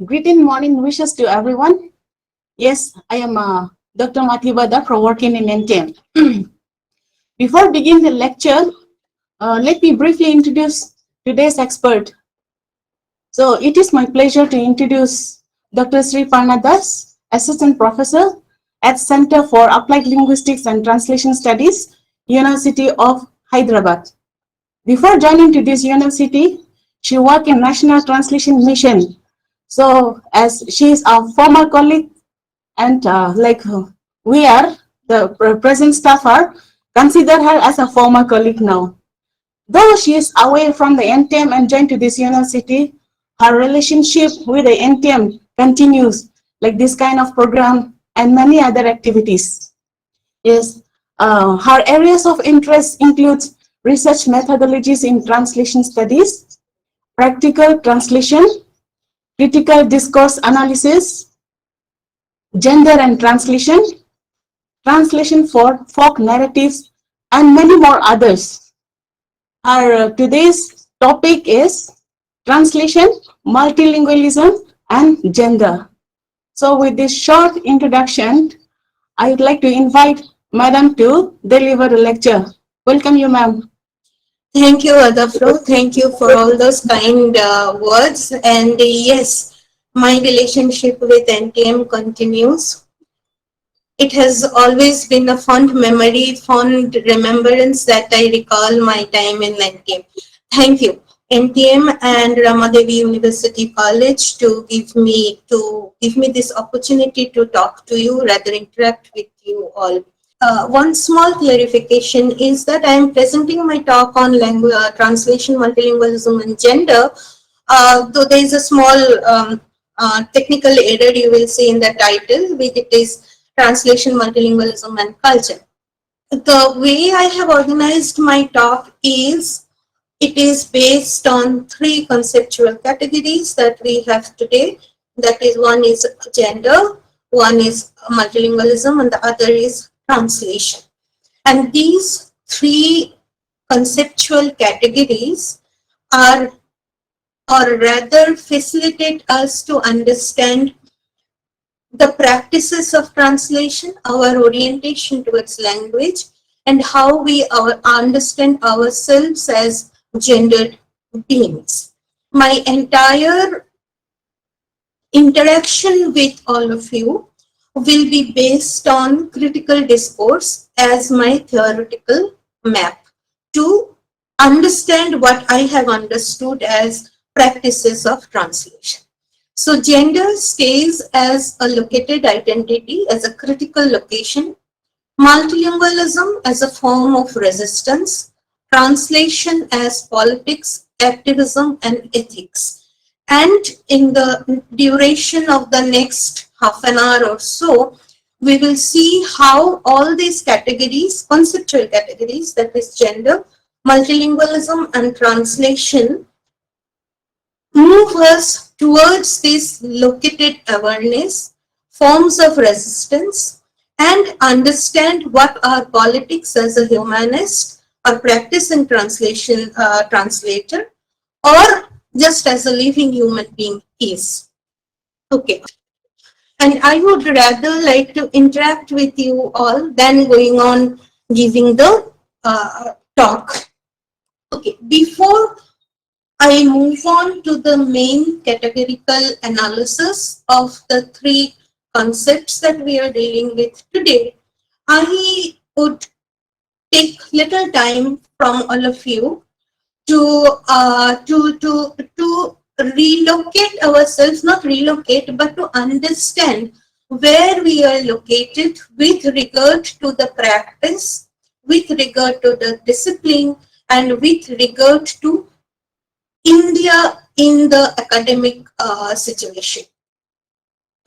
Greeting morning wishes to everyone. Yes, I am Dr. Mathibada from working in NTM. Before beginning the lecture, let me briefly introduce today's expert. So it is my pleasure to introduce Dr. Sriparna Das, Assistant Professor at Center for Applied Linguistics and Translation Studies, University of Hyderabad. Before joining to this university, she worked in National Translation Mission. So as she is our former colleague and we are, the present staff are, consider her as a former colleague now. Though she is away from the NTM and joined to this university, her relationship with the NTM continues, like this kind of program and many other activities. Yes, her areas of interest includes research methodologies in translation studies, practical translation, critical discourse analysis, gender and translation, translation for folk narratives, and many more others. Our today's topic is translation, multilingualism, and gender. So with this short introduction, I would like to invite Madam to deliver the lecture. Welcome you, ma'am. Thank you, Adafro. Thank you for all those kind words. And yes, my relationship with NTM continues. It has always been a fond memory, fond remembrance that I recall my time in NTM. Thank you, NTM and Rama Devi University College, to give me this opportunity to talk to you, rather interact with you all. One small clarification is that I am presenting my talk on translation, multilingualism, and gender. Though there is a small technical error you will see in the title, which it is translation, multilingualism, and culture. The way I have organized my talk is it is based on three conceptual categories that we have today. That is, one is gender, one is multilingualism, and the other is translation. And these three conceptual categories are, or rather, facilitate us to understand the practices of translation, our orientation towards language, and how we understand ourselves as gendered beings. My entire interaction with all of you will be based on critical discourse as my theoretical map to understand what I have understood as practices of translation. So gender stays as a located identity, as a critical location, multilingualism as a form of resistance, translation as politics, activism, and ethics. And in the duration of the next half an hour or so, we will see how all these categories, conceptual categories, that is gender, multilingualism, and translation, move us towards this located awareness, forms of resistance, and understand what our politics as a humanist or practicing translation translator, or just as a living human being is. Okay. And I would rather like to interact with you all than going on giving the talk. Okay. Before I move on to the main categorical analysis of the three concepts that we are dealing with today, I would take little time from all of you to relocate ourselves, not relocate, but to understand where we are located with regard to the practice, with regard to the discipline, and with regard to India in the academic situation.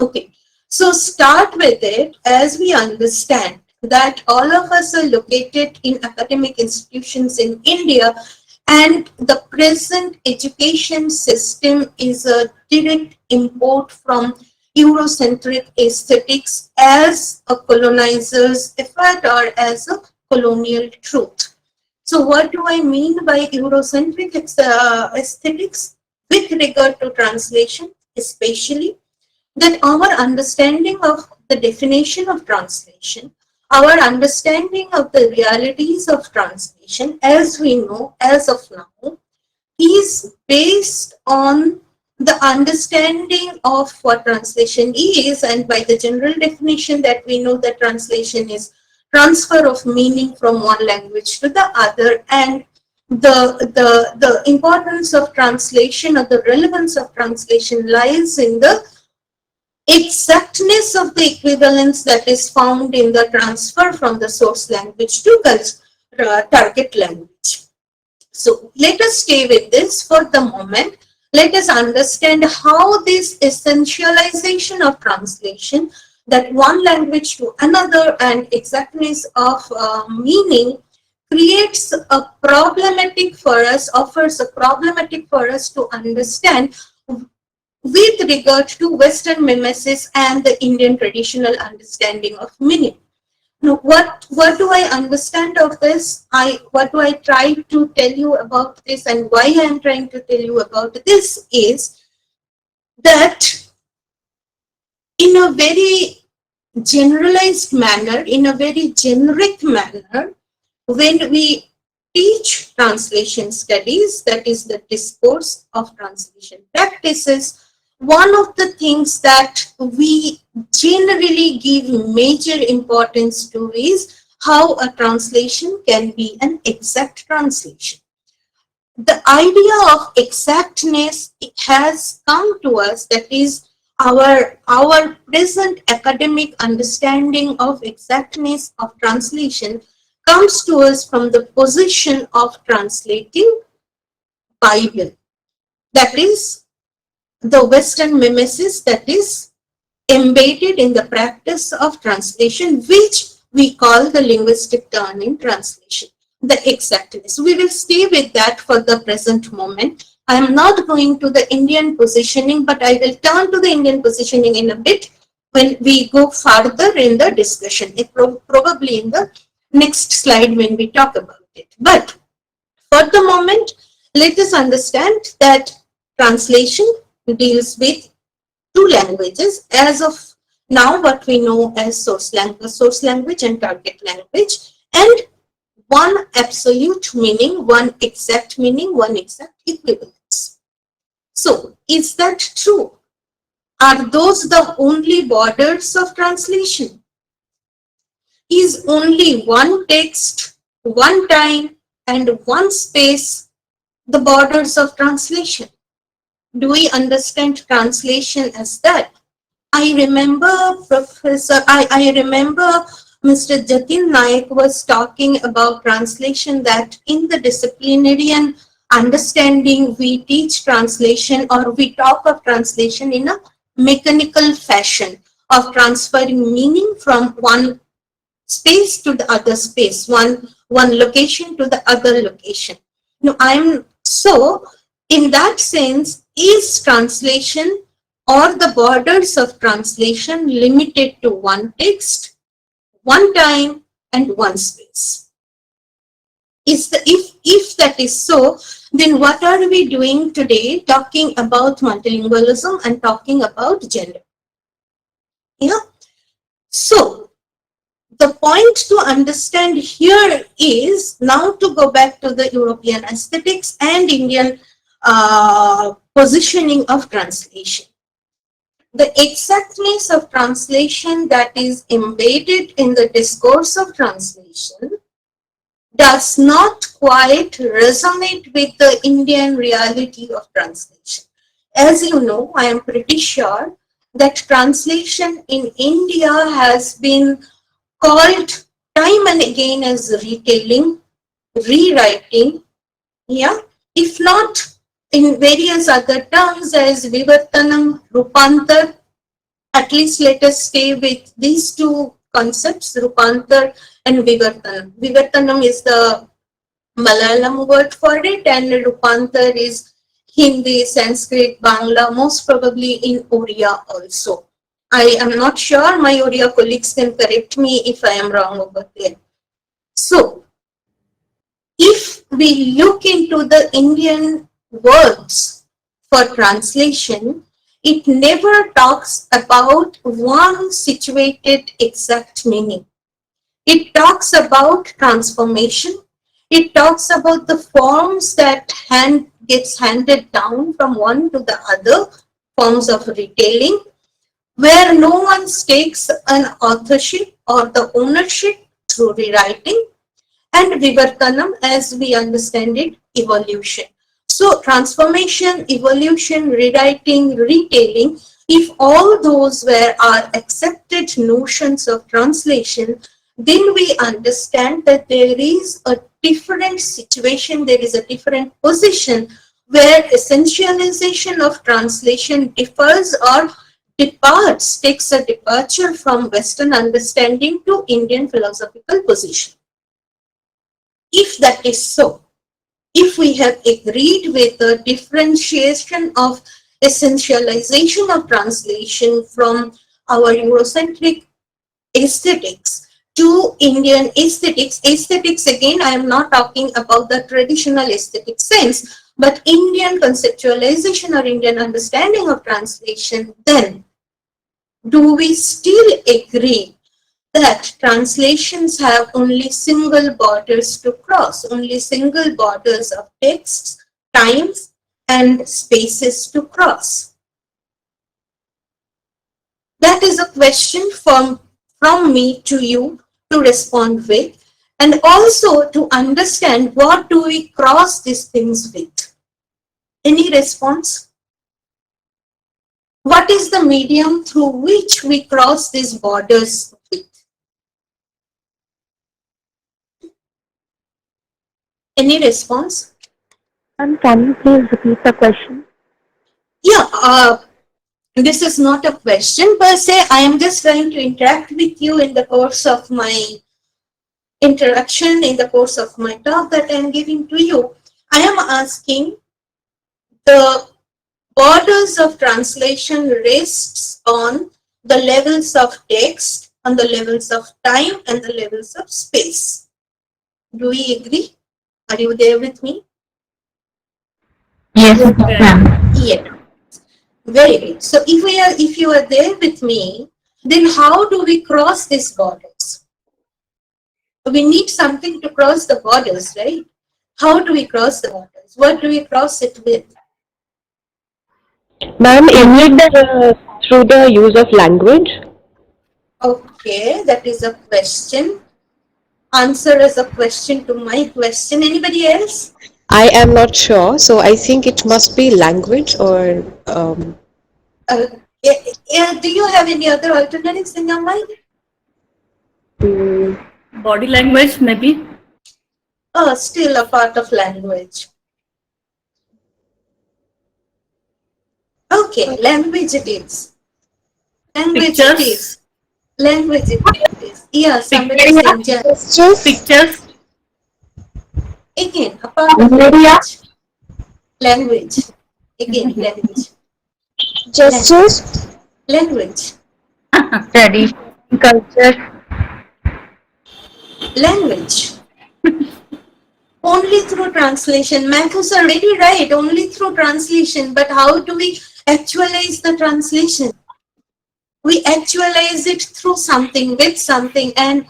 Okay, so start with it as we understand that all of us are located in academic institutions in India, and the present education system is a direct import from Eurocentric aesthetics as a colonizer's effort or as a colonial truth. So what do I mean by Eurocentric aesthetics with regard to translation? especially that our understanding of the definition of translation, our understanding of the realities of translation as we know as of now, is based on the understanding of what translation is, and by the general definition that we know that translation is transfer of meaning from one language to the other, and the importance of translation or the relevance of translation lies in the exactness of the equivalence that is found in the transfer from the source language to target language. So let us stay with this for the moment. Let us understand how this essentialization of translation, that one language to another and exactness of meaning, creates a problematic for us, offers a problematic for us to understand with regard to Western mimesis and the Indian traditional understanding of meaning. Now, what do I understand of this? What do I try to tell you about this, and why I am trying to tell you about this is that in a very generalized manner, in a very generic manner, when we teach translation studies, that is the discourse of translation practices, one of the things that we generally give major importance to is how a translation can be an exact translation. The idea of exactness has come to us, that is our present academic understanding of exactness of translation comes to us from the position of translating Bible. That is the Western mimesis that is embedded in the practice of translation, which we call the linguistic turn in translation, the exactness. We will stay with that for the present moment. I am not going to the Indian positioning, but I will turn to the Indian positioning in a bit when we go further in the discussion, probably in the next slide when we talk about it. But for the moment, let us understand that translation deals with two languages as of now, what we know as source language and target language, and one absolute meaning, one exact meaning, one exact equivalence. So is that true? Are those the only borders of translation? Is only one text, one time, and one space the borders of translation? Do we understand translation as that? I remember I remember Mr. Jatin Naik was talking about translation, that in the disciplinarian understanding we teach translation, or we talk of translation in a mechanical fashion of transferring meaning from one space to the other space, one location to the other location. Now, in that sense, is translation or the borders of translation limited to one text, one time, and one space? If that is so, then what are we doing today talking about multilingualism and talking about gender? Yeah. So the point to understand here is now to go back to the European aesthetics and Indian positioning of translation. The exactness of translation that is embedded in the discourse of translation does not quite resonate with the Indian reality of translation. As you know, I am pretty sure that translation in India has been called time and again as retelling, rewriting, yeah, if not in various other terms as Vivartanam, Rupantar. At least let us stay with these two concepts, Rupantar and Vivartanam. Vivartanam is the Malayalam word for it, and Rupantar is Hindi, Sanskrit, Bangla, most probably in Oriya also. I am not sure, my Oriya colleagues can correct me if I am wrong over there. So, if we look into the Indian words for translation, It never talks about one situated exact meaning. It talks about transformation. It talks about the forms that gets handed down from one to the other, forms of retailing, where no one takes an authorship or the ownership through rewriting, and Vivartanam, as we understand it, evolution. So transformation, evolution, rewriting, retailing, if all those were our accepted notions of translation, then we understand that there is a different situation, there is a different position where essentialization of translation differs or departs, takes a departure from Western understanding to Indian philosophical position. If that is so, if we have agreed with the differentiation of essentialization of translation from our Eurocentric aesthetics to Indian aesthetics, aesthetics again, I am not talking about the traditional aesthetic sense, but Indian conceptualization or Indian understanding of translation, then do we still agree that translations have only single borders to cross, only single borders of texts, times, and spaces to cross? That is a question from me to you to respond with, and also to understand what do we cross these things with. Any response? What is the medium through which we cross these borders with? Any response? Can you please repeat the question? Yeah, this is not a question per se. I am just trying to interact with you in the course of my interaction, in the course of my talk that I am giving to you. I am asking, the borders of translation rests on the levels of text, on the levels of time, and the levels of space. Do we agree? Are you there with me? Yes, ma'am. Yeah. Very good. So if you are there with me, then how do we cross these borders? We need something to cross the borders, right? How do we cross the borders? What do we cross it with? Ma'am, is it through the use of language? Okay, that is a question. Answer as a question to my question. Anybody else? I am not sure, so I think it must be language or Do you have any other alternatives in your mind? Body language, maybe. Oh, still a part of language. Okay, language it is. Language it Pictures. is. Language it is. Yeah, somebody Pictures. saying yeah. gestures. Pictures. Again, a part of language. Language. Again, language. Gestures. Language. Tradition, culture. Language. Only through translation. Mathus are very right, only through translation. But how do we actualize the translation? We actualize it through something, with something, and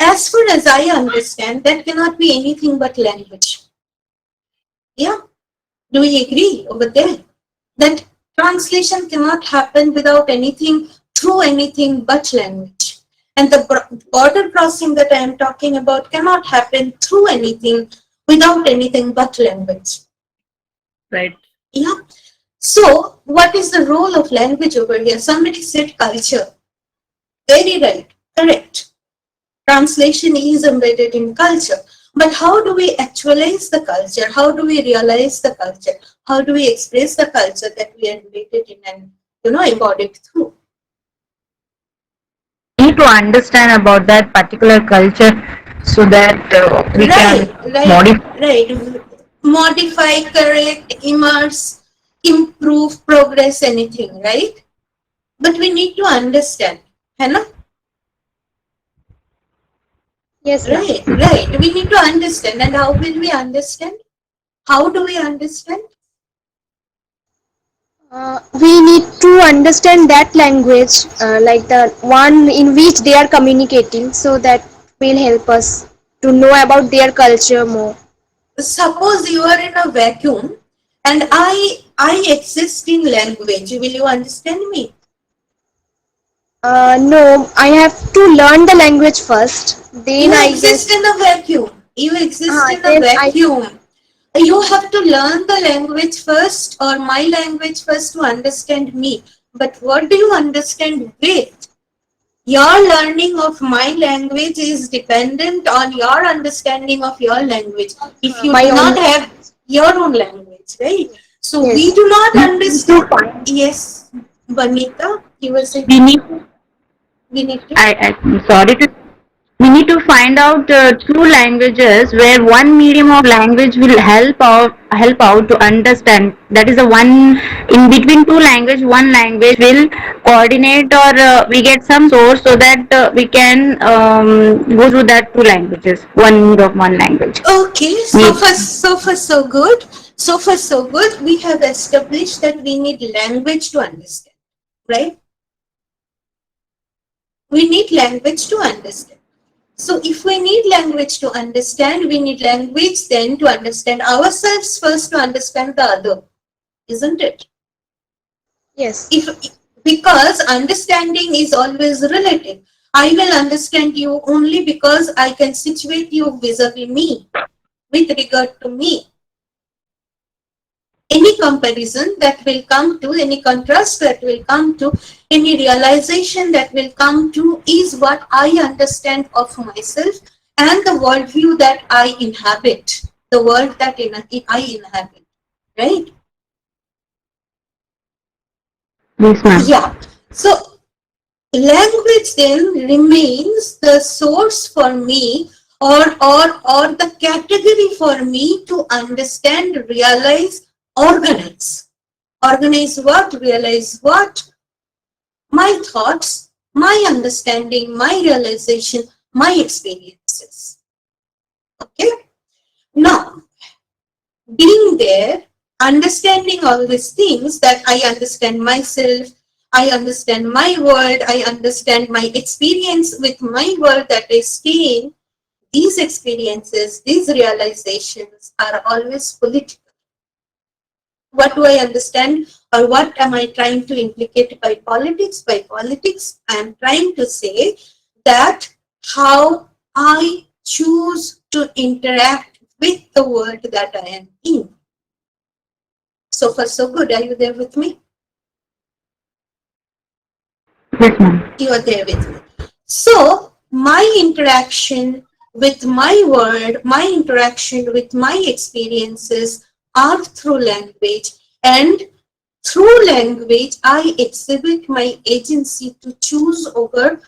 as far as I understand, that cannot be anything but language. Yeah? Do we agree over there? That translation cannot happen without anything, through anything but language. And the border crossing that I am talking about cannot happen through anything, without anything but language. Right. Yeah. So, what is the role of language over here? Somebody said culture. Very right. Correct. Translation is embedded in culture. But how do we actualize the culture? How do we realize the culture? How do we express the culture that we are related in and embodied through? We need to understand about that particular culture so that we can modify. Modify, correct, immerse, improve, progress, anything, right? But we need to understand, Hannah? Yes, ma'am. Right. We need to understand. And how will we understand? How do we understand? We need to understand that language, like the one in which they are communicating, so that will help us to know about their culture more. Suppose you are in a vacuum and I exist in language. Will you understand me? No, I have to learn the language first. You Then I exist just in a vacuum. You exist in a then I vacuum. You have to learn the language first or my language first to understand me. But what do you understand with? Your learning of my language is dependent on your understanding of your language. If you my do own not have your own language, right? So we yes. do not We need to understand. find. Yes, Vanita, you were saying We need. we need to. I'm sorry to. We need to find out two languages where one medium of language will help out to understand. That is the one in between two language. One language will coordinate, or we get some source so that we can go through that two languages. One need of one language. Okay, so We far, so far, so good. So far, so good. We have established that we need language to understand, right? We need language to understand. So if we need language to understand, we need language then to understand ourselves first to understand the other, isn't it? Yes. If because understanding is always relative. I will understand you only because I can situate you vis-a-vis me, with regard to me. Any comparison that will come to, any contrast that will come to, any realization that will come to is what I understand of myself and the worldview that I inhabit, the world that I inhabit, right? Yes, ma'am. Yeah. So language then remains the source for me or the category for me to understand, realize, organize. Organize what? Realize what? My thoughts, my understanding, my realization, my experiences. Okay? Now, being there, understanding all these things, that I understand myself, I understand my world, I understand my experience with my world that I stay in, these experiences, these realizations are always political. What do I understand, or what am I trying to implicate by politics? By politics, I am trying to say that how I choose to interact with the world that I am in. So far, so good. Are you there with me? Yes, ma'am. You are there with me. So, my interaction with my world, my interaction with my experiences are through language, and through language, I exhibit my agency to choose over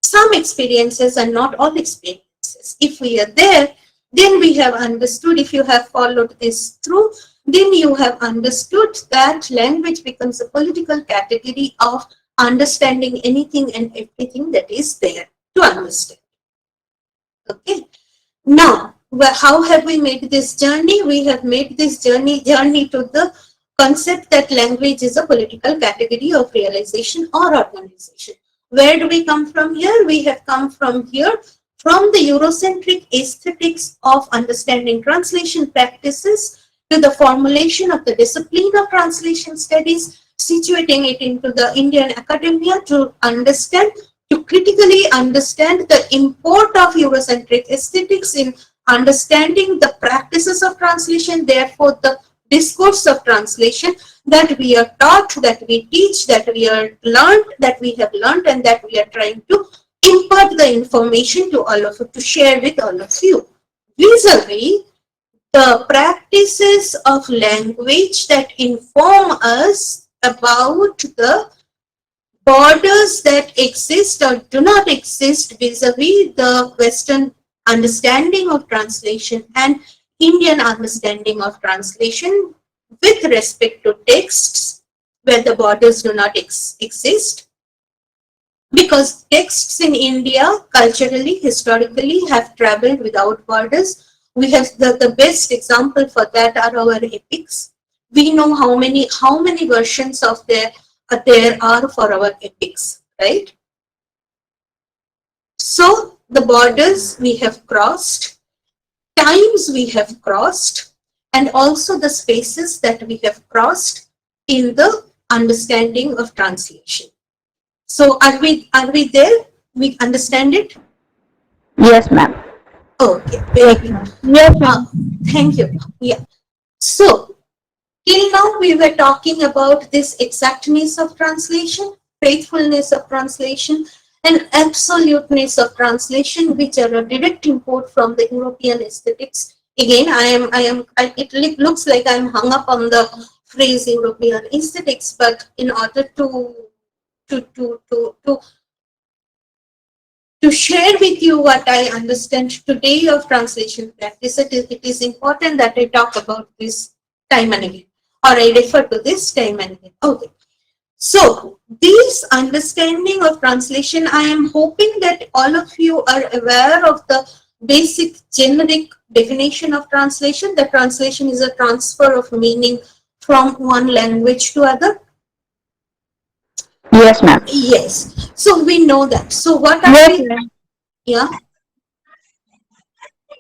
some experiences and not all experiences. If we are there, then we have understood, if you have followed this through, then you have understood that language becomes a political category of understanding anything and everything that is there to understand. Okay. Now, how have we made this journey? We have made this journey to the concept that language is a political category of realization or organization. Where do we come from here? We have come from here from the Eurocentric aesthetics of understanding translation practices to the formulation of the discipline of translation studies, situating it into the Indian academia to understand, to critically understand the import of Eurocentric aesthetics in understanding the practices of translation, therefore the discourse of translation that we are taught, that we teach, that we are learned, that we have learned, and that we are trying to impart the information to all of you, to share with all of you. Vis-a-vis the practices of language that inform us about the borders that exist or do not exist vis-a-vis the Western understanding of translation and Indian understanding of translation with respect to texts where the borders do not exist. Because texts in India culturally, historically have traveled without borders. We have the best example for that are our epics, we know how many versions of there are for our epics, right? So the borders we have crossed, times we have crossed, and also the spaces that we have crossed in the understanding of translation. So are we there? We understand it? Yes, ma'am. Okay, very good. Yes, Thank you. Yeah. So till now we were talking about this exactness of translation, faithfulness of translation, and absoluteness of translation, which are a direct import from the European aesthetics. Again, it looks like I'm hung up on the phrase European aesthetics, but in order to share with you what I understand today of translation practice, it is important that I talk about this time and again, or I refer to this time and again. Okay. So this understanding of translation, I am hoping that all of you are aware of the basic generic definition of translation. The translation is a transfer of meaning from one language to other. Yes, ma'am. Yes. So we know that. So what are Yes, we? ma'am. Yeah.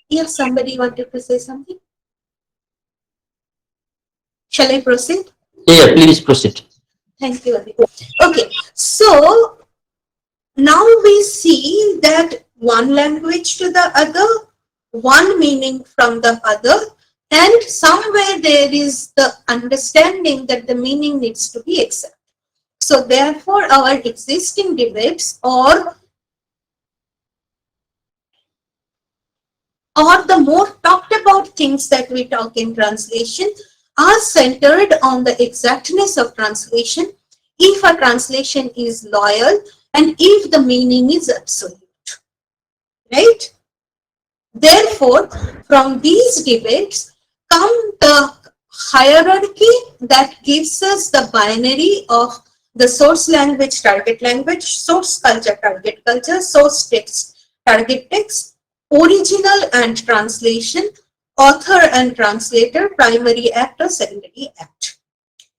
Yeah, somebody wanted to say something. Shall I proceed? Yeah, please proceed. Thank you, Adi. Okay, so now we see that one language to the other, one meaning from the other, and somewhere there is the understanding that the meaning needs to be exact. So therefore, our existing debates or the more talked about things that we talk in translation are centered on the exactness of translation, if a translation is loyal and if the meaning is absolute, right? Therefore, from these debates come the hierarchy that gives us the binary of the source language, target language, source culture, target culture, source text, target text, original and translation, author and translator, primary act or secondary act.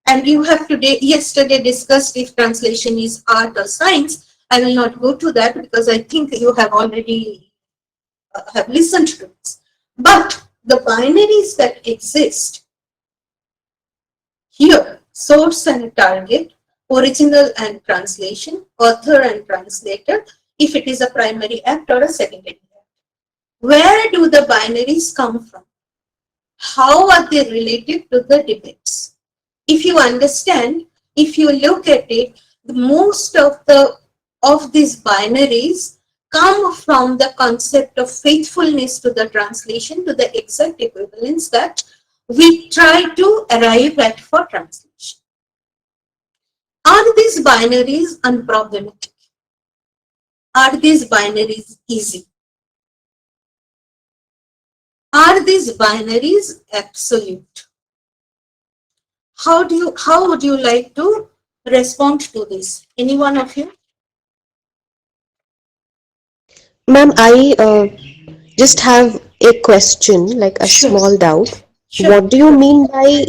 And you have yesterday discussed if translation is art or science. I will not go to that because I think you have already have listened to this. But the binaries that exist here, source and target, original and translation, author and translator, if it is a primary act or a secondary act. Where do the binaries come from? How are they related to the debates? If you understand, if you look at it, most of these binaries come from the concept of faithfulness to the translation, to the exact equivalence that we try to arrive at for translation. Are these binaries unproblematic? Are these binaries easy? Are these binaries absolute? How would you like to respond to this? Any one of you? Ma'am, I just have a question, like a Sure. small doubt. Sure. What do you mean by,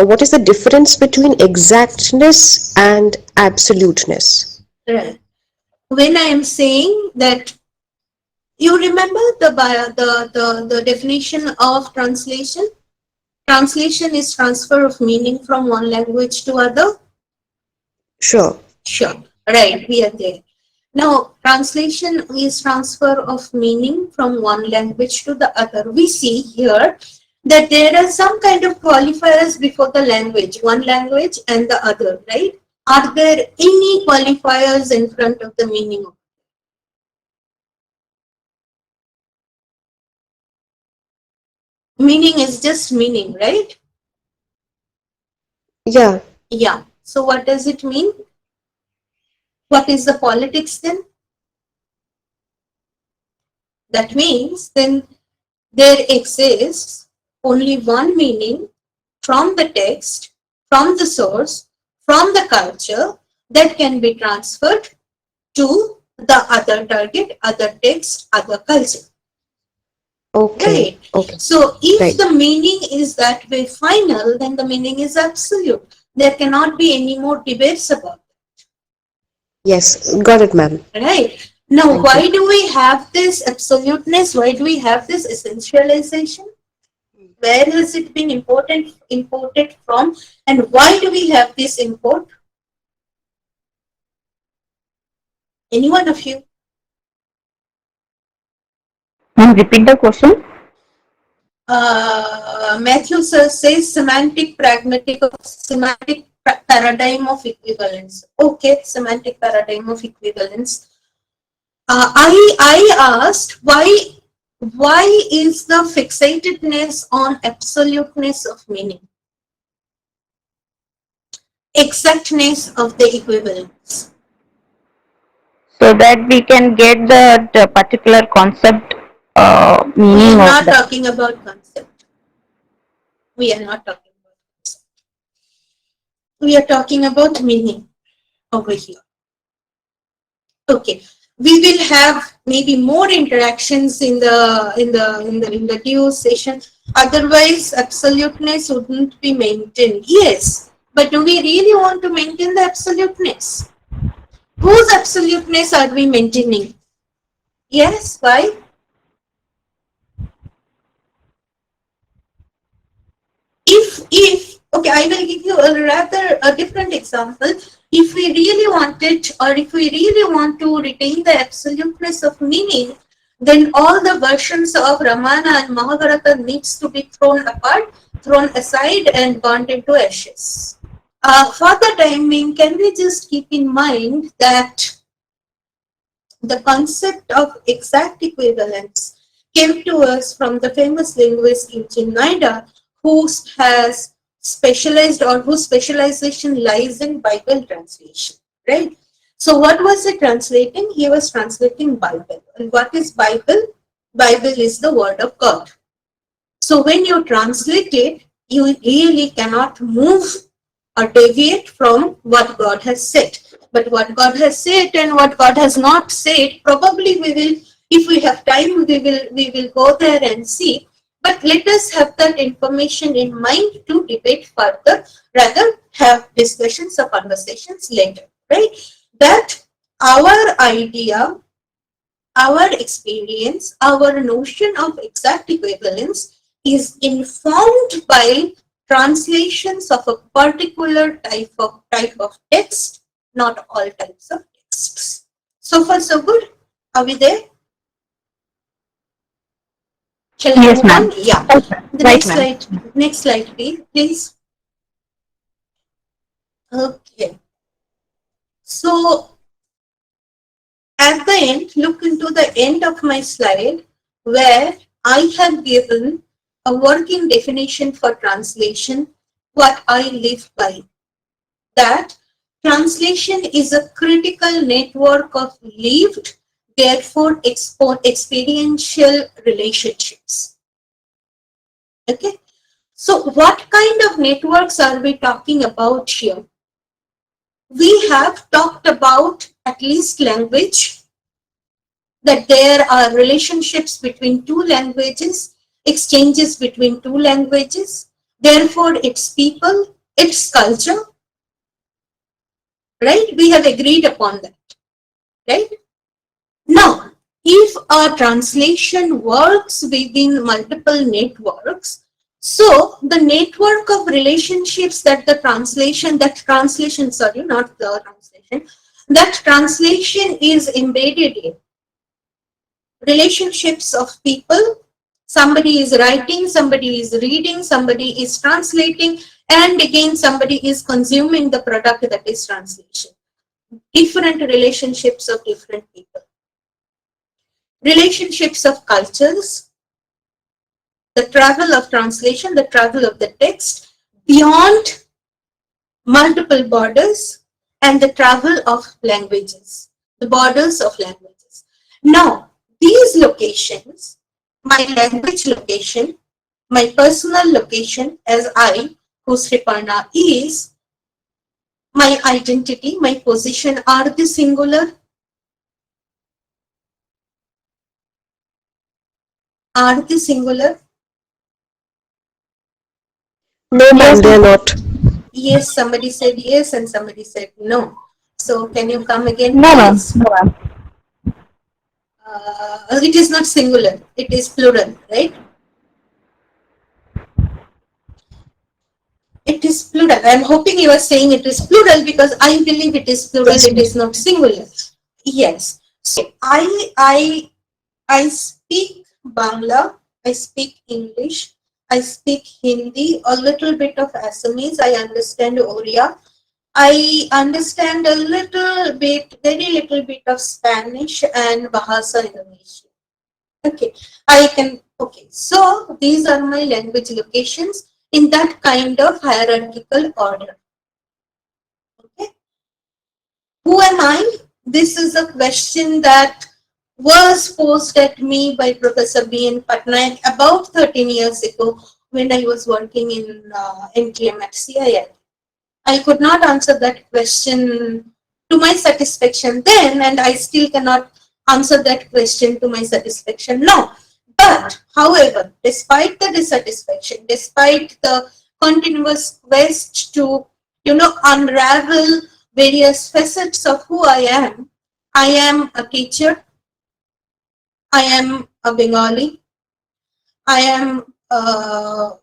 what is the difference between exactness and absoluteness? Right. When I am saying that, you remember the definition of translation? Translation is transfer of meaning from one language to other. Sure. Sure. Right. We are there. Now, translation is transfer of meaning from one language to the other. We see here that there are some kind of qualifiers before the language, one language and the other, right? Are there any qualifiers in front of the meaning of? Meaning is just meaning, right? Yeah. Yeah. So what does it mean? What is the politics then? That means then there exists only one meaning from the text, from the source, from the culture that can be transferred to the other target, other text, other culture. Okay. Right. Okay. So if Right. the meaning is that way final, then the meaning is absolute. There cannot be any more debates about Yes. Got it, ma'am. it. Right. Now, Thank why you. do we have this absoluteness? Why do we have this essentialization? Where has it been imported from? And why do we have this import? Any one of you? Repeat the question. Matthew says semantic paradigm of equivalence. Okay, semantic paradigm of equivalence. I asked why is the fixatedness on absoluteness of meaning, exactness of the equivalence? So that we can get the particular concept We meaning are of not that. talking about concept. We are not talking about concept. We are talking about meaning over here. Okay, we will have maybe more interactions in the due session. Otherwise, absoluteness wouldn't be maintained. Yes, but do we really want to maintain the absoluteness? Whose absoluteness are we maintaining? Yes, why? If okay, I will give you a different example. If we really want it, or if we really want to retain the absoluteness of meaning, then all the versions of Ramana and Mahabharata needs to be thrown apart, thrown aside, and burnt into ashes. For the time being, can we just keep in mind that the concept of exact equivalence came to us from the famous linguist Eugene Noida, who has specialized, or whose specialization lies in Bible translation, right? So what was he translating? He was translating Bible. And what is Bible? Bible is the word of God. So when you translate it, you really cannot move or deviate from what God has said. But what God has said and what God has not said, probably we will, if we have time, we will go there and see. But let us have that information in mind to debate further, rather have discussions or conversations later, right? That our idea, our experience, our notion of exact equivalence is informed by translations of a particular type of text, not all types of texts. So far, so good. Are we there? Shall we Yes, move ma'am. on? Yeah. The Right, next ma'am. slide. Next slide, please. Okay. So at the end, look into the end of my slide where I have given a working definition for translation, what I live by. That translation is a critical network of lived, therefore experiential relationships. Okay. So what kind of networks are we talking about here? We have talked about at least language, that there are relationships between two languages, exchanges between two languages, therefore its people, its culture, right? We have agreed upon that, right? Now, if a translation works within multiple networks, so the network of relationships that that translation is embedded in, relationships of people, somebody is writing, somebody is reading, somebody is translating, and again somebody is consuming the product that is translation. Different relationships of different people. Relationships of cultures, the travel of translation, the travel of the text beyond multiple borders, and the travel of languages, the borders of languages. Now, these locations, my language location, my personal location as I, who Sriparna is, my identity, my position, are the singular? Are they singular? No, ma'am, they are not. Yes, somebody said yes and somebody said no. So can you come again, No, ma'am. please? It is not singular, it is plural, right? It is plural. I am hoping you are saying it is plural because I believe it is plural, it is not singular. Yes. So I speak Bangla, I speak English, I speak Hindi, a little bit of Assamese, I understand Oriya, I understand a little bit, very little bit of Spanish and Bahasa Indonesia. Okay, I can, okay, so these are my language locations in that kind of hierarchical order. Okay, who am I? This is a question that was posed at me by Professor B.N. Patnaik about 13 years ago when I was working in NTM at CIL. I could not answer that question to my satisfaction then, and I still cannot answer that question to my satisfaction now. But, however, despite the dissatisfaction, despite the continuous quest to, unravel various facets of who I am a teacher, I am a Bengali, I am a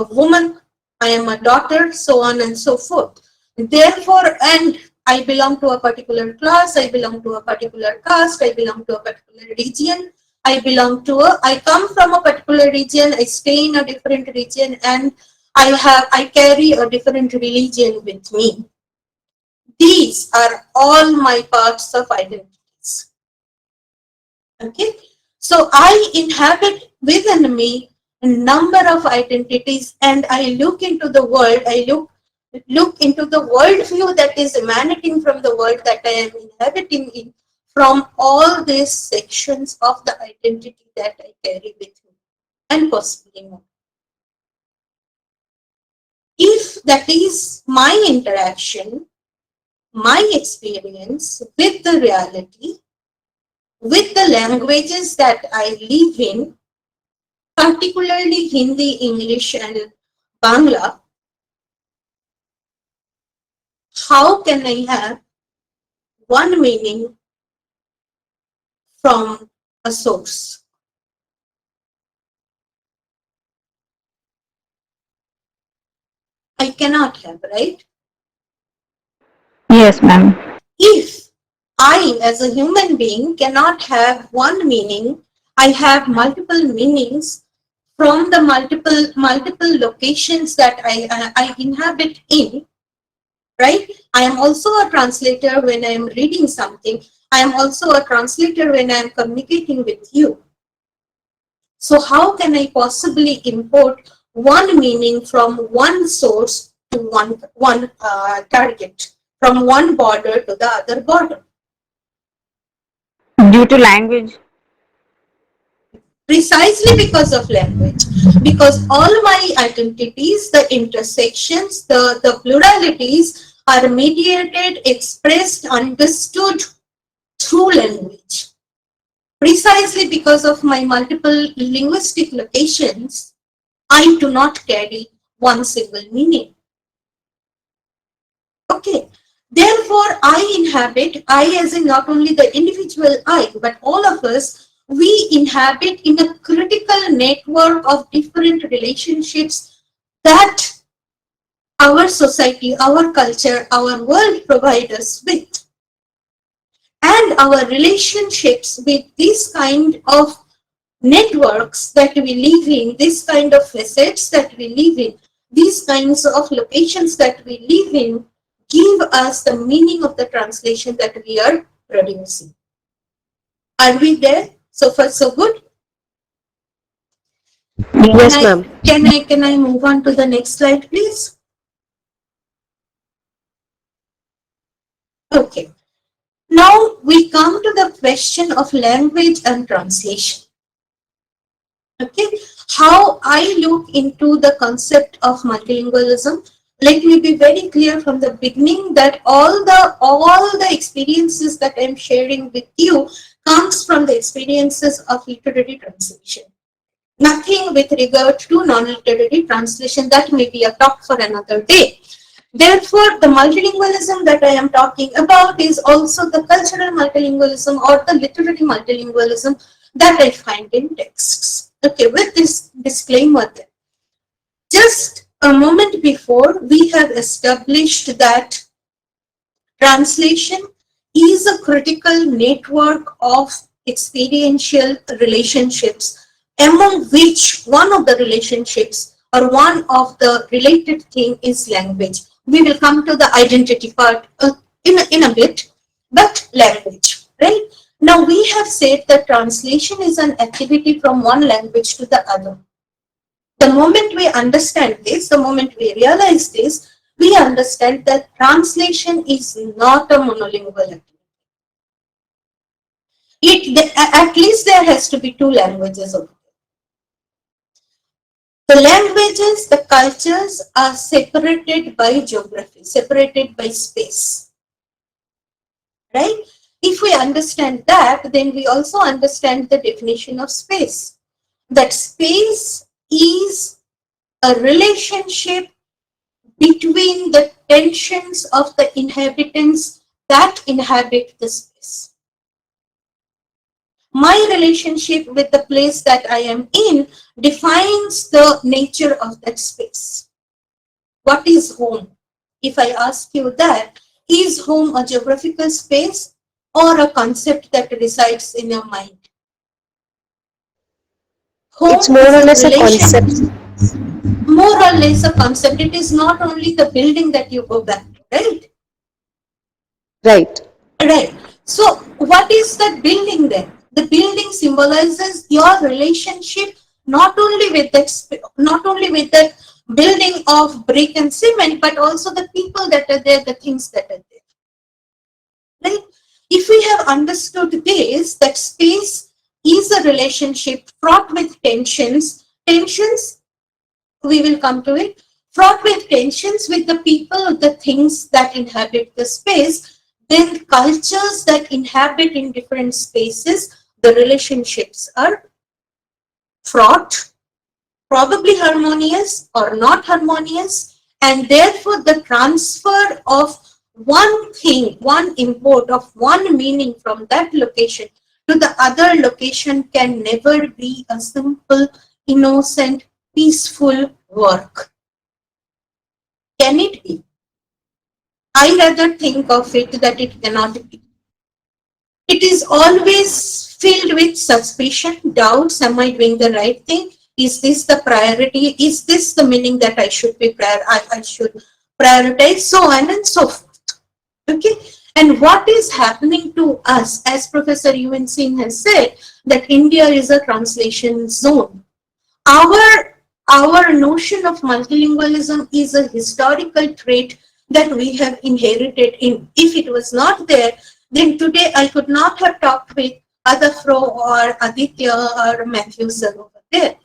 woman, I am a daughter, so on and so forth. Therefore, and I belong to a particular class, I belong to a particular caste, I belong to a particular region, I come from a particular region, I stay in a different region, and I carry a different religion with me. These are all my parts of identities. Okay, so I inhabit within me a number of identities, and I look into the world. I look into the worldview that is emanating from the world that I am inhabiting in, from all these sections of the identity that I carry with me, and possibly more. If that is my interaction, my experience with the reality, with the languages that I live in, particularly Hindi, English, and Bangla, how can I have one meaning from a source? I cannot have, right? Yes, ma'am. If I, as a human being, cannot have one meaning, I have multiple meanings from the multiple locations that I inhabit in, right? I am also a translator when I am reading something. I am also a translator when I am communicating with you. So how can I possibly import one meaning from one source to one target, from one border to the other border? Due to language. Precisely because of language, because all my identities, the intersections, the pluralities are mediated, expressed, understood through language. Precisely because of my multiple linguistic locations, I do not carry one single meaning. Okay. Therefore, I as in not only the individual I, but all of us, we inhabit in a critical network of different relationships that our society, our culture, our world provide us with. And our relationships with this kind of networks that we live in, this kind of facets that we live in, these kinds of locations that we live in, give us the meaning of the translation that we are producing. Are we there? So far, so good? Yes, ma'am. Can I move on to the next slide, please? Okay. Now we come to the question of language and translation. Okay, how I look into the concept of multilingualism. Let me be very clear from the beginning that all the experiences that I'm sharing with you comes from the experiences of literary translation. Nothing with regard to non-literary translation. That may be a talk for another day. Therefore, the multilingualism that I am talking about is also the cultural multilingualism or the literary multilingualism that I find in texts. Okay, with this disclaimer there. Just a moment before, we have established that translation is a critical network of experiential relationships, among which one of the relationships or one of the related thing is language. We will come to the identity part in a bit, but language, right? Now we have said that translation is an activity from one language to the other. The moment we understand this, the moment we realize this, we understand that translation is not a monolingual activity. At least there has to be two languages over there. The languages, the cultures are separated by geography, separated by space. Right? If we understand that, then we also understand the definition of space. That space is a relationship between the tensions of the inhabitants that inhabit the space. My relationship with the place that I am in defines the nature of that space. What is home? If I ask you that, is home a geographical space or a concept that resides in your mind? Home It's more or less a concept. More or less a concept. It is not only the building that you go back to, right? Right. Right. So what is that building then? The building symbolizes your relationship not only with that building of brick and cement, but also the people that are there, the things that are there. Right? If we have understood this, that space is a relationship fraught with tensions, we will come to it, fraught with tensions with the people, the things that inhabit the space, then cultures that inhabit in different spaces, the relationships are fraught, probably harmonious or not harmonious, and therefore the transfer of one thing, one import of one meaning from that location to the other location can never be a simple, innocent, peaceful work. Can it be? I rather think of it that it cannot be. It is always filled with suspicion, doubts. Am I doing the right thing? Is this the priority? Is this the meaning that I should be I should prioritize? So on and so forth. Okay. And what is happening to us, as Professor Yuan Singh has said, that India is a translation zone. Our notion of multilingualism is a historical trait that we have inherited in. If it was not there, then today I could not have talked with Adafro or Aditya or Matthew sir over there.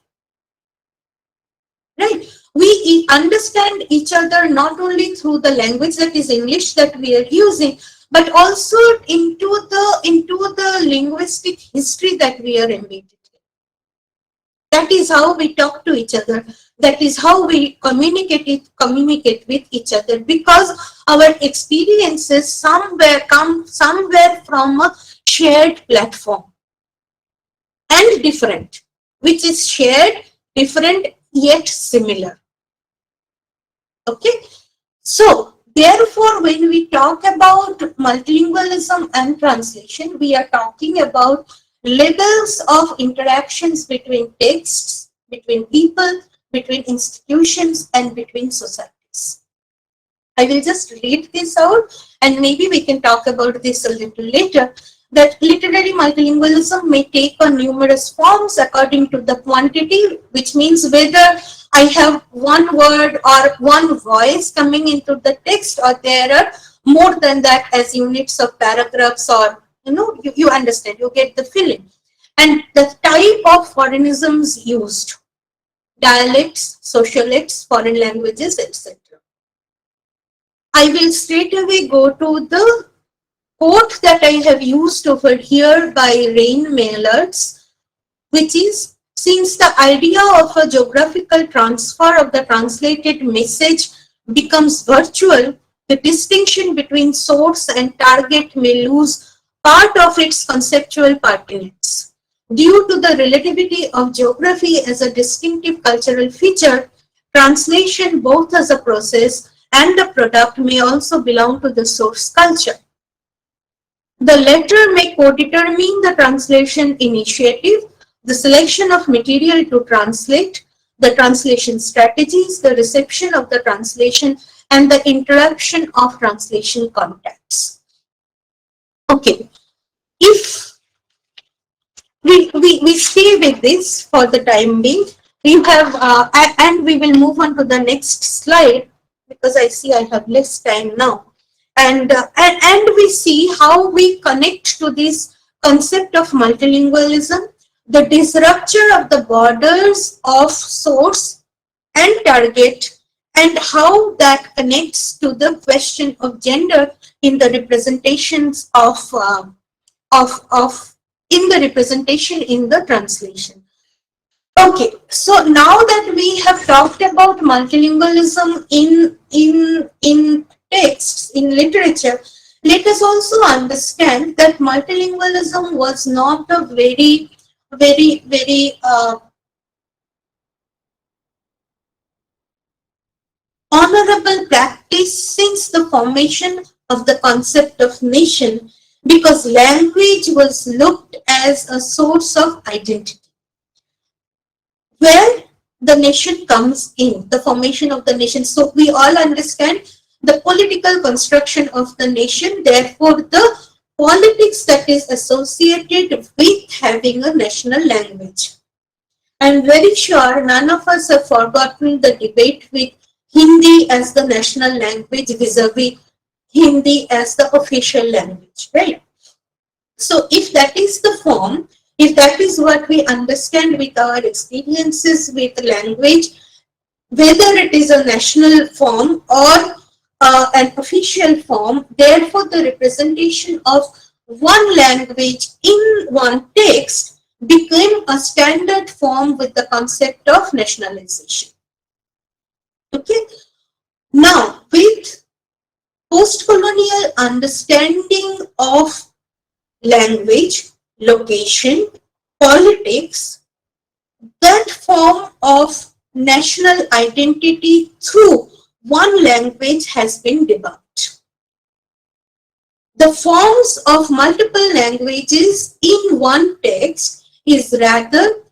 Right? We understand each other not only through the language that is English that we are using, but also into the linguistic history that we are embedded. That is how we talk to each other. That is how we communicate with each other, because our experiences come somewhere from a shared platform and different, which is shared, different, yet similar. Okay. So therefore, when we talk about multilingualism and translation, we are talking about levels of interactions between texts, between people, between institutions, and between societies. I will just read this out, and maybe we can talk about this a little later. That literary multilingualism may take on numerous forms according to the quantity, which means whether I have one word or one voice coming into the text, or there are more than that as units of paragraphs, or you understand, you get the feeling. And the type of foreignisms used, dialects, sociolects, foreign languages, etc. I will straight away go to the quote that I have used over here by Rain Maillards, which is, Since the idea of a geographical transfer of the translated message becomes virtual, the distinction between source and target may lose part of its conceptual pertinence. Due to the relativity of geography as a distinctive cultural feature, translation both as a process and a product may also belong to the source culture. The latter may co-determine the translation initiative, the selection of material to translate, the translation strategies, the reception of the translation, and the interaction of translation contacts. Okay, if we stay with this for the time being, we have, and we will move on to the next slide because I see I have less time now. And we see how we connect to this concept of multilingualism, the disruption of the borders of source and target, and how that connects to the question of gender in the representations in the representation in the translation. Okay, so now that we have talked about multilingualism in texts, in literature, let us also understand that multilingualism was not a very honorable practice since the formation of the concept of nation, because language was looked as a source of identity. Where the nation comes in, the formation of the nation. So we all understand the political construction of the nation, therefore the politics that is associated with having a national language. I'm very sure none of us have forgotten the debate with Hindi as the national language vis-a-vis Hindi as the official language, right? So if that is the form, if that is what we understand with our experiences with language, whether it is a national form or an official form, therefore the representation of one language in one text became a standard form with the concept of nationalization. Okay. Now, with post-colonial understanding of language, location, politics, that form of national identity through one language has been debunked. The forms of multiple languages in one text is rather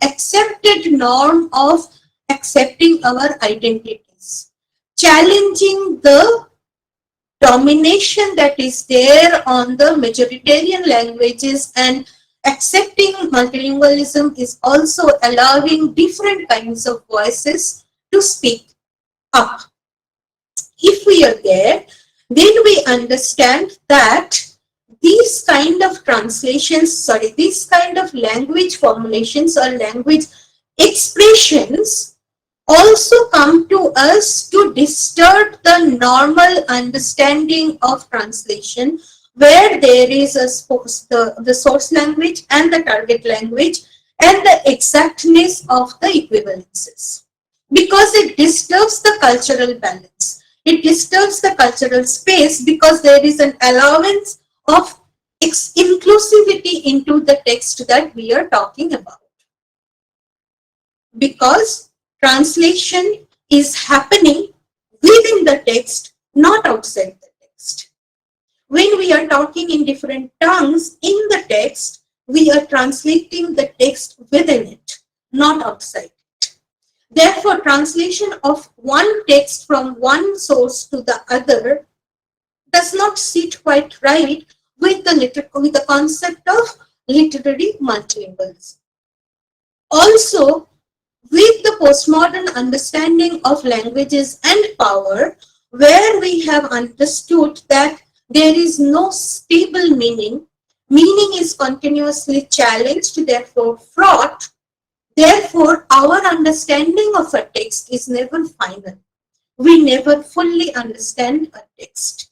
accepted norm of accepting our identities, challenging the domination that is there on the majoritarian languages, and accepting multilingualism is also allowing different kinds of voices to speak up. If we are there, then we understand that these kind of translations, these kind of language formulations or language expressions also come to us to disturb the normal understanding of translation, where there is the source language and the target language and the exactness of the equivalences, because it disturbs the cultural balance. It disturbs the cultural space because there is an allowance of inclusivity into the text that we are talking about. Because translation is happening within the text, not outside the text. When we are talking in different tongues in the text, we are translating the text within it, not outside it. Therefore, translation of one text from one source to the other does not sit quite right with the concept of literary multilingualism. Also, with the postmodern understanding of languages and power, where we have understood that there is no stable meaning, meaning is continuously challenged, therefore fraught, therefore our understanding of a text is never final. We never fully understand a text.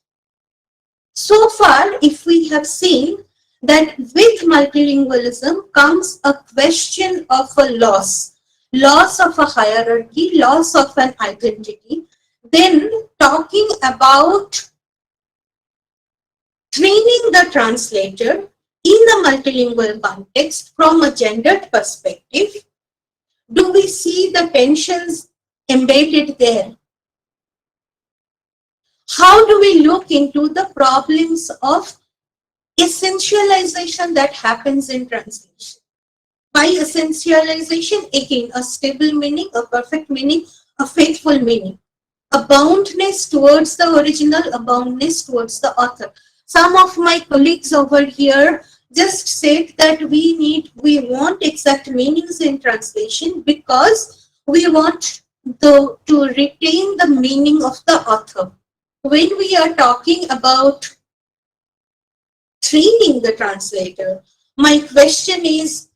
So far, if we have seen that with multilingualism comes a question of a loss of a hierarchy, loss of an identity. Then talking about training the translator in the multilingual context from a gendered perspective, do we see the tensions embedded there? How do we look into the problems of essentialization that happens in translation? By essentialization, again, a stable meaning, a perfect meaning, a faithful meaning, a boundness towards the original, a boundness towards the author. Some of my colleagues over here just said that we want exact meanings in translation because we want to retain the meaning of the author. When we are talking about training the translator, my question is,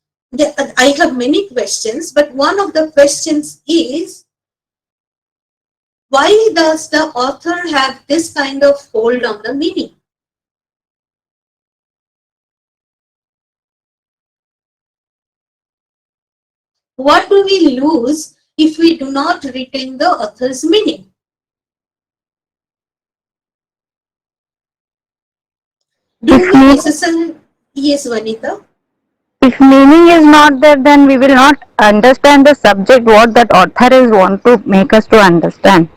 I have many questions, but one of the questions is, why does the author have this kind of hold on the meaning? What do we lose if we do not retain the author's meaning? Do we necessarily? Yes, Vanita. If meaning is not there, then we will not understand the subject what that author is want to make us to understand.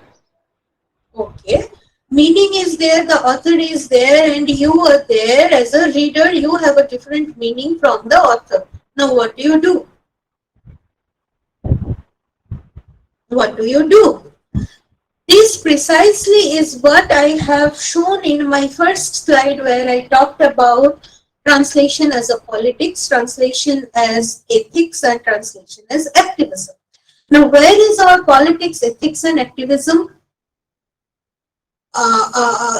Okay. Meaning is there, the author is there, and you are there as a reader, you have a different meaning from the author. Now what do you do? What do you do? This precisely is what I have shown in my first slide, where I talked about translation as a politics, translation as ethics, and translation as activism. Now, where is our politics, ethics, and activism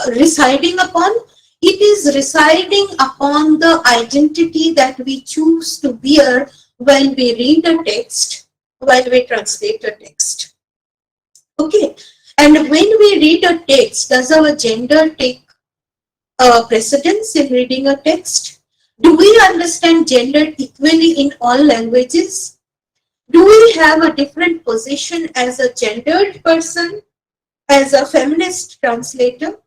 residing upon? It is residing upon the identity that we choose to bear when we read a text, while we translate a text. Okay, and when we read a text, does our gender take precedence in reading a text? Do we understand gender equally in all languages? Do we have a different position as a gendered person, as a feminist translator?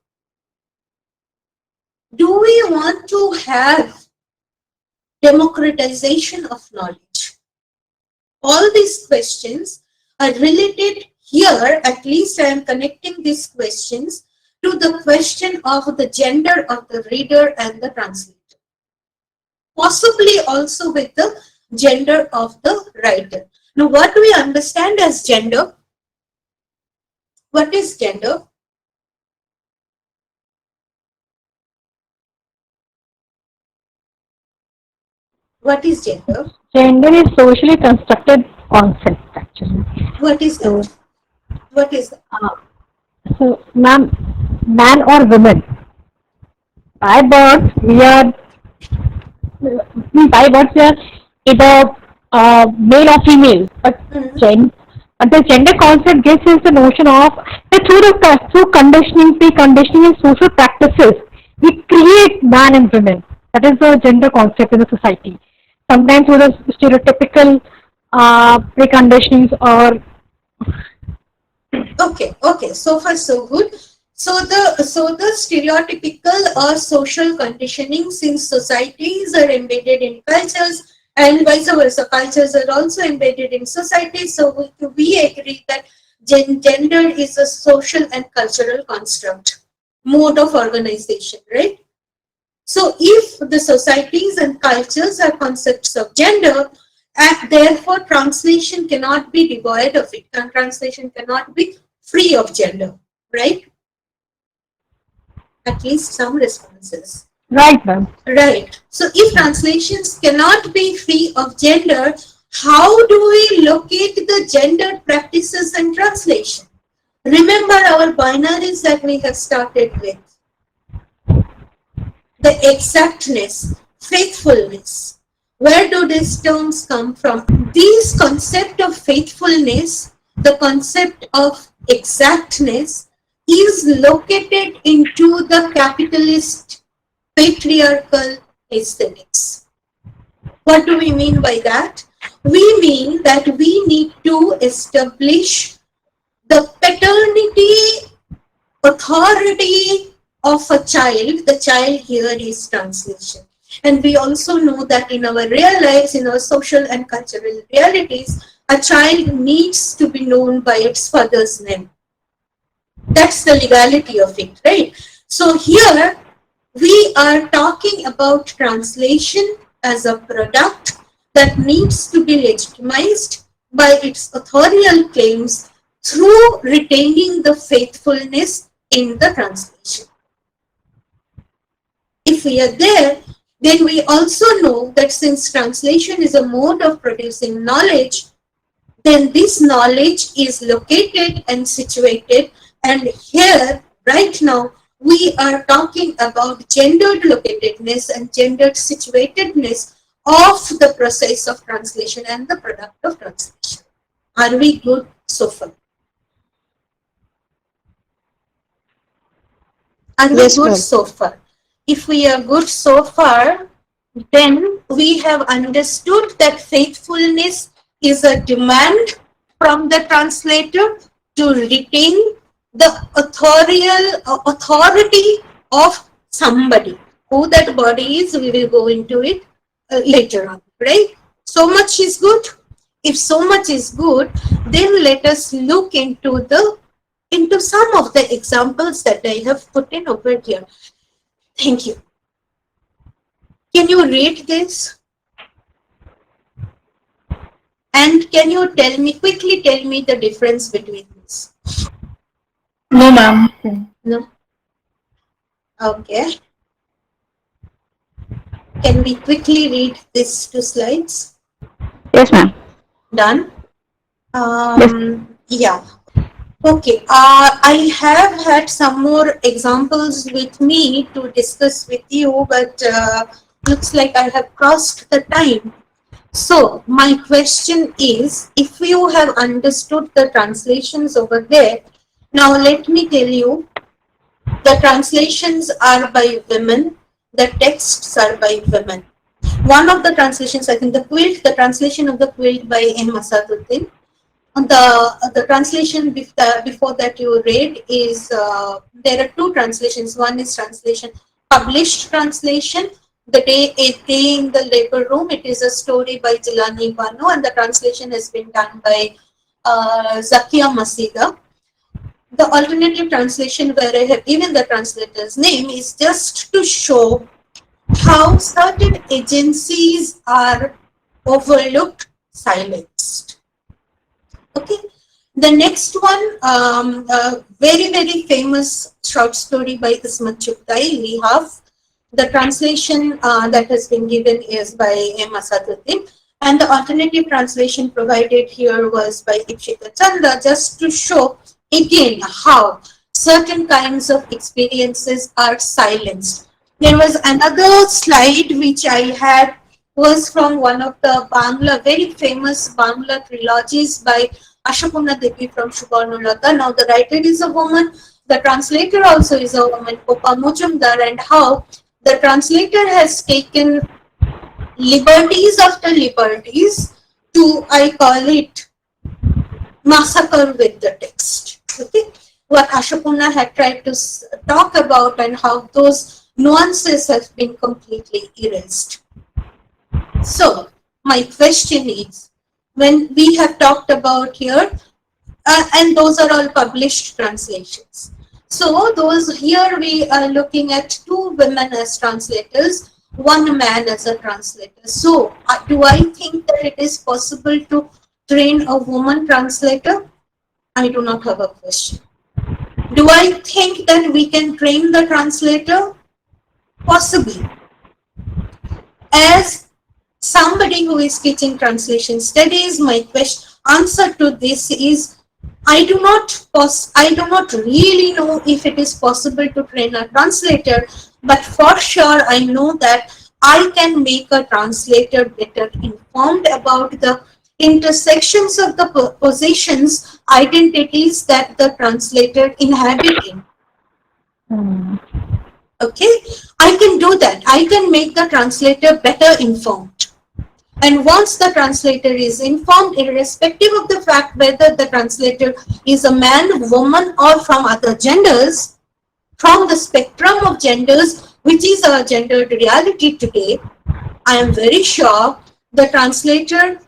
Do we want to have democratization of knowledge? All these questions are related here. At least I am connecting these questions to the question of the gender of the reader and the translator. Possibly also with the gender of the writer. Now, what do we understand as gender? What is gender? What is gender? Gender is socially constructed concept actually. What is that? What is that? So, ma'am, man or woman? By birth, we are either male or female, but the gender concept gives us the notion of that through conditioning, preconditioning, and social practices, we create man and women. That is the gender concept in the society. Sometimes with the stereotypical preconditionings or. Okay. So far so good. So the stereotypical or social conditioning, since societies are embedded in cultures and vice versa, cultures are also embedded in societies. So we agree that gender is a social and cultural construct, mode of organization, right? So if the societies and cultures are concepts of gender, and therefore translation cannot be devoid of it, and translation cannot be free of gender, right? At least some responses. Right, ma'am. Right. So if translations cannot be free of gender, how do we locate the gendered practices and translation? Remember our binaries that we have started with. The exactness, faithfulness. Where do these terms come from? This concept of faithfulness, the concept of exactness, is located into the capitalist, patriarchal, aesthetics. What do we mean by that? We mean that we need to establish the paternity authority of a child. The child here is translation. And we also know that in our real lives, in our social and cultural realities, a child needs to be known by its father's name. That's the legality of it, right? So here we are talking about translation as a product that needs to be legitimized by its authorial claims through retaining the faithfulness in the translation. If we are there, then we also know that since translation is a mode of producing knowledge, then this knowledge is located and situated, and here right now we are talking about gendered locatedness and gendered situatedness of the process of translation and the product of translation. Are we good so far? Are we Yes, good ma'am. so far? If we are good so far, then we have understood that faithfulness is a demand from the translator to retain the authority of somebody. Who that body is, we will go into it later on, right? So much is good. If so much is good, then let us look into some of the examples that I have put in over here. Thank you. Can you read this? And can you quickly tell me the difference between this? No, ma'am. No? Okay. Can we quickly read these two slides? Yes, ma'am. Done? Yeah. Okay. I have had some more examples with me to discuss with you, but looks like I have crossed the time. So my question is, if you have understood the translations over there, now let me tell you, the translations are by women, the texts are by women. One of the translations, I think the translation of the quilt by M. Asaduddin. The translation before that you read is, there are two translations. One is translation, published translation, A Day in the Labor Room. It is a story by Jilani Bano, and the translation has been done by Zakia Masida. The alternative translation, where I have given the translator's name, is just to show how certain agencies are overlooked, silenced. Okay. The next one, very, very famous short story by Ismat Chugtai, Lihaf. The translation that has been given is by M. Asaduddin, and the alternative translation provided here was by Ipshita Chanda, just to show again how certain kinds of experiences are silenced. There was another slide which I had, was from one of the Bangla, very famous Bangla trilogies by Ashapurna Devi from Shubarnulata. Now the writer is a woman, the translator also is a woman, Popa Mujumdar, and how the translator has taken liberties after liberties to, I call it, massacre with the text. Okay, what Ashapurna had tried to talk about and how those nuances have been completely erased. So my question is, when we have talked about here, and those are all published translations. So those here we are looking at two women as translators, one man as a translator. So do I think that it is possible to train a woman translator? I do not have a question. Do I think that we can train the translator? Possibly. As somebody who is teaching translation studies, my answer to this is, I do not really know if it is possible to train a translator, but for sure I know that I can make a translator better informed about the intersections of the positions, identities that the translator inhabiting. Okay, I can do that. I can make the translator better informed. And once the translator is informed, irrespective of the fact whether the translator is a man, woman, or from other genders, from the spectrum of genders, which is a gendered reality today, I am very sure the translator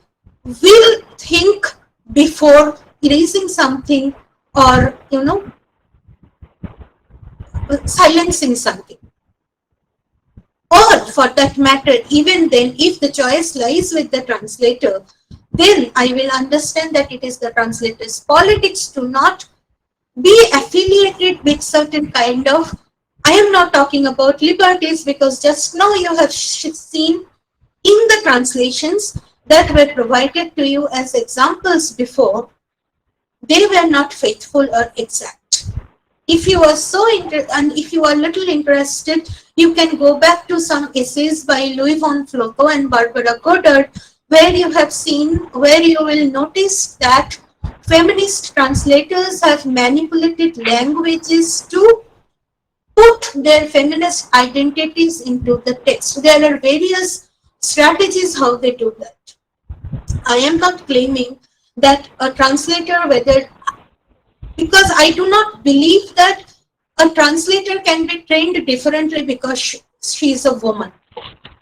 will think before erasing something or, silencing something. Or for that matter, even then, if the choice lies with the translator, then I will understand that it is the translator's politics to not be affiliated with certain kind of, I am not talking about liberties, because just now you have seen in the translations that were provided to you as examples before, they were not faithful or exact. If you are if you are little interested, you can go back to some essays by Louis von Floco and Barbara Goddard, where you will notice that feminist translators have manipulated languages to put their feminist identities into the text. There are various strategies how they do that. I am not claiming that a translator, because I do not believe that a translator can be trained differently because she is a woman.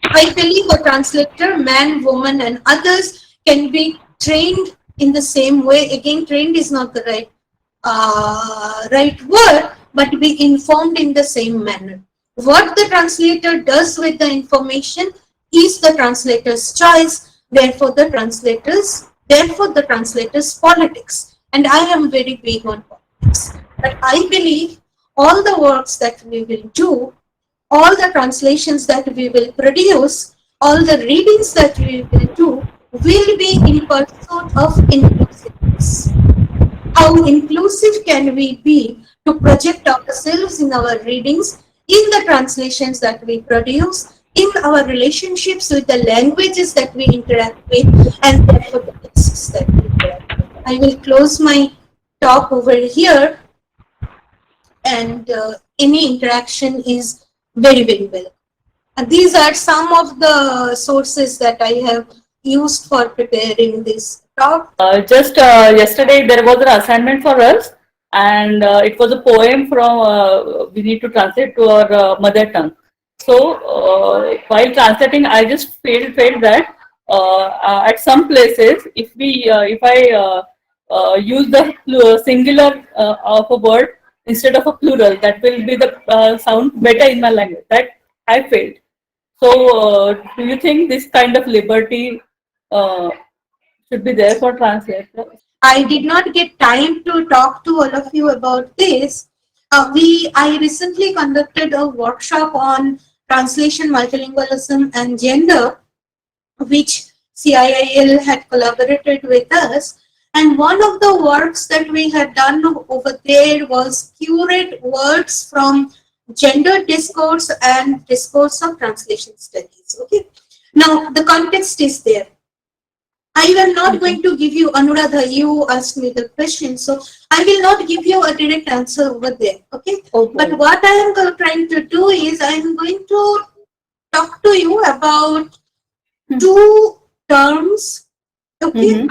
I believe a translator, man, woman, and others can be trained in the same way. Again, trained is not the right word, but be informed in the same manner. What the translator does with the information is the translator's choice. Therefore, the translator's politics. And I am very big on politics. But I believe all the works that we will do, all the translations that we will produce, all the readings that we will do will be in pursuit of inclusiveness. How inclusive can we be to project ourselves in our readings, in the translations that we produce, in our relationships with the languages that we interact with, and therefore the texts that we interact with. I will close my talk over here, and any interaction is very, very welcome. And these are some of the sources that I have used for preparing this talk. Just yesterday there was an assignment for us, and it was a poem from we need to translate to our mother tongue. So while translating, I just felt that at some places, if I use the singular of a word instead of a plural, that will be the sound better in my language. That I felt. So do you think this kind of liberty should be there for translators? I did not get time to talk to all of you about this. I recently conducted a workshop on translation, multilingualism, and gender, which CIIL had collaborated with us. And one of the works that we had done over there was curate words from gender discourse and discourse of translation studies. Okay. Now the context is there. I am not going to give you, Anuradha, you asked me the question, so I will not give you a direct answer over there, okay? But what I am trying to do is I am going to talk to you about two terms, okay,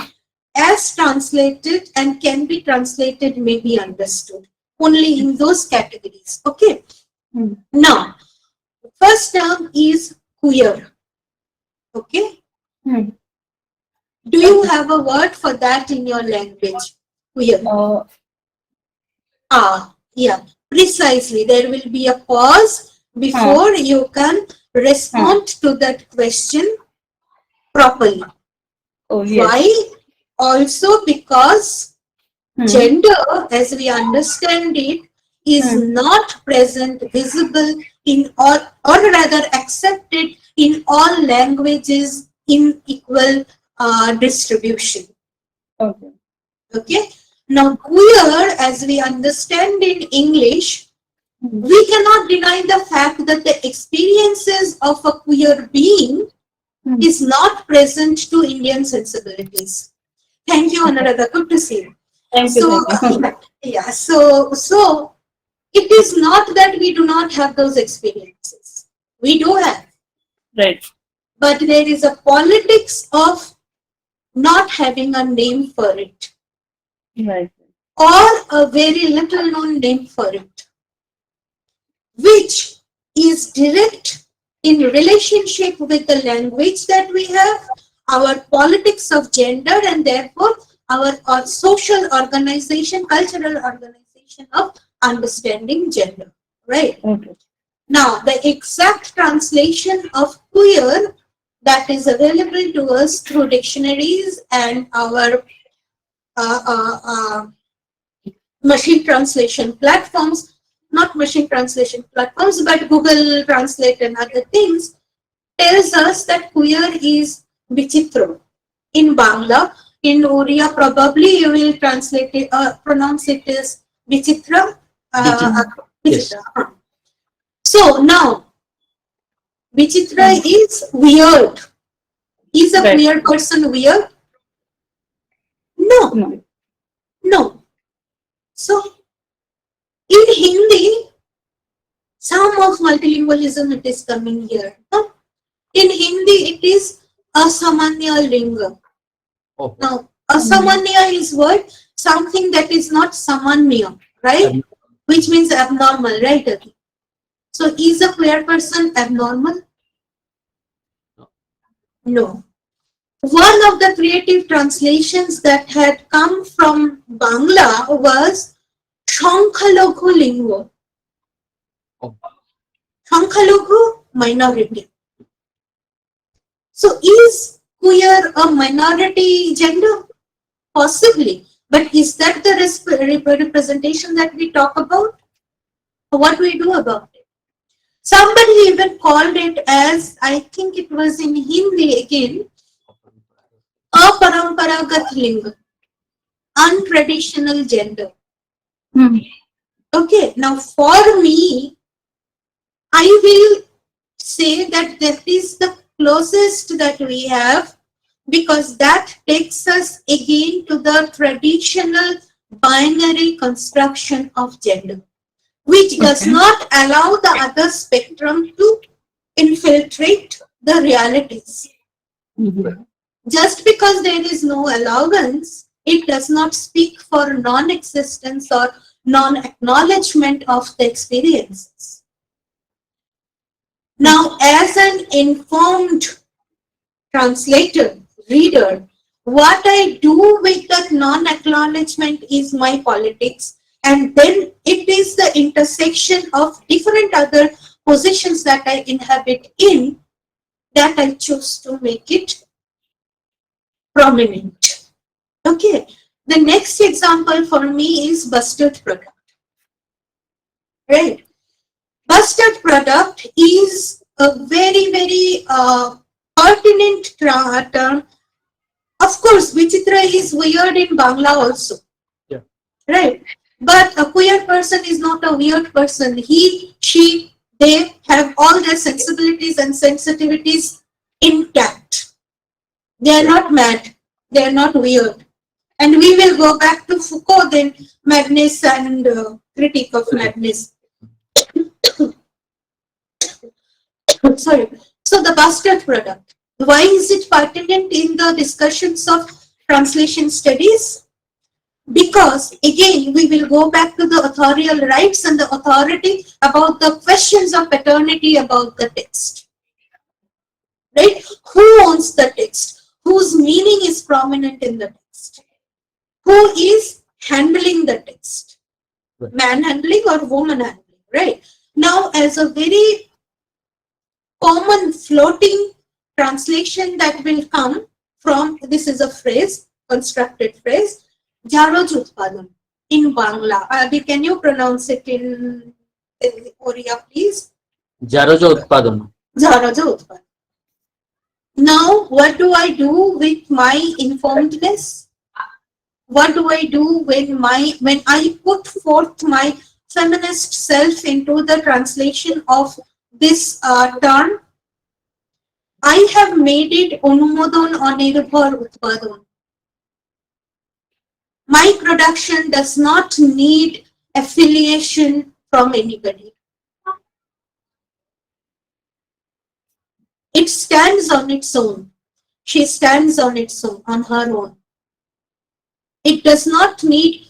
as translated and can be translated, may be understood, only in those categories, okay? Now, first term is queer, okay? Do you have a word for that in your language? Queer. Yeah, precisely. There will be a pause before you can respond to that question properly. Why? Also because gender, as we understand it, is not present, visible in all, or rather accepted in all languages in equal distribution. Okay. Now, queer, as we understand in English, we cannot deny the fact that the experiences of a queer being is not present to Indian sensibilities. Thank you, Anuradha. Good to see you. Thank you. Yeah. So It is not that we do not have those experiences. We do have. Right. But there is a politics of not having a name for it, Right. or a very little known name for it, which is direct in relationship with the language that we have, our politics of gender, and therefore our social organization, cultural organization of understanding gender, right? Okay. Now, the exact translation of queer that is available to us through dictionaries and our machine translation platforms, not machine translation platforms, but Google Translate and other things, tells us that queer is Vichitra. In Bangla, in Oriya, probably you will translate it, pronounce it as Vichitra. Yes. So now, Vichitra is weird. Is a Right. queer person weird? No, No. no. So, in Hindi, some of multilingualism it is coming here. No? In Hindi, it is asamanya linga. Oh. Now, asamanya is what? Something that is not samanya, right? Which means abnormal, right? So, is a queer person abnormal? No. One of the creative translations that had come from Bangla was Shankhaloghu Lingua. Oh. Shankhaloghu, minority. So is queer a minority gender? Possibly. But is that the representation that we talk about? What we do about it? Somebody even called it as, I think it was in Hindi again, aparamparagat linga, untraditional gender. Okay, now for me, I will say that is the closest that we have, because that takes us again to the traditional binary construction of gender, which does not allow the other spectrum to infiltrate the realities. Just because there is no allowance, it does not speak for non-existence or non-acknowledgement of the experiences. Now, as an informed translator, reader, what I do with that non-acknowledgement is my politics, and then it is the intersection of different other positions that I inhabit in that I choose to make it prominent. Okay, the next example for me is busted product. Right? Busted product is a very, very pertinent term. Of course, Vichitra is weird in Bangla also. Yeah. Right? But a queer person is not a weird person. He, she, they have all their sensibilities and sensitivities intact. They are not mad. They are not weird. And we will go back to Foucault, then madness and critique of madness. Sorry. So the busted product. Why is it pertinent in the discussions of translation studies? Because again, we will go back to the authorial rights and the authority about the questions of paternity about the text. Right? Who owns the text? Whose meaning is prominent in the text? Who is handling the text? Man handling or woman handling, right? Now, as a very common floating translation that will come from, this is a phrase, constructed phrase, Jaroj Utpadan in Bangla. Can you pronounce it in Oriya, please? Jarojo Utpadon. Jaroj Utpadan. Now, what do I do with my informedness? What do I do when I put forth my feminist self into the translation of this term? I have made it Anumodon Anirbhar Utpadon. My production does not need affiliation from anybody. It stands on its own. She stands on its own, on her own. It does not need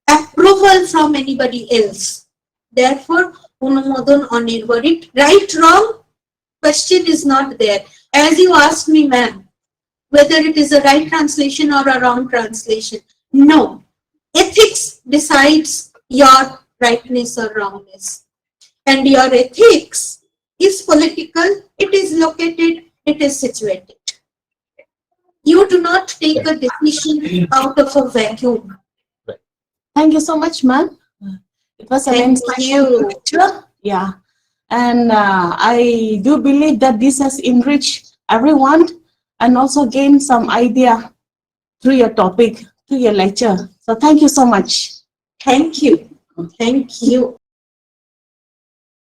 approval from anybody else. Therefore, Unumodon Onirvarit, right, wrong, question is not there. As you asked me, ma'am, whether it is a right translation or a wrong translation. No. Ethics decides your rightness or wrongness. And your ethics is political, it is located, it is situated. You do not take a decision out of a vacuum. Thank you so much, ma'am. It was an Thank insightful you. lecture. Yeah. And I do believe that this has enriched everyone and also gained some idea through your topic, through your lecture. So thank you so much. Thank you. Thank you.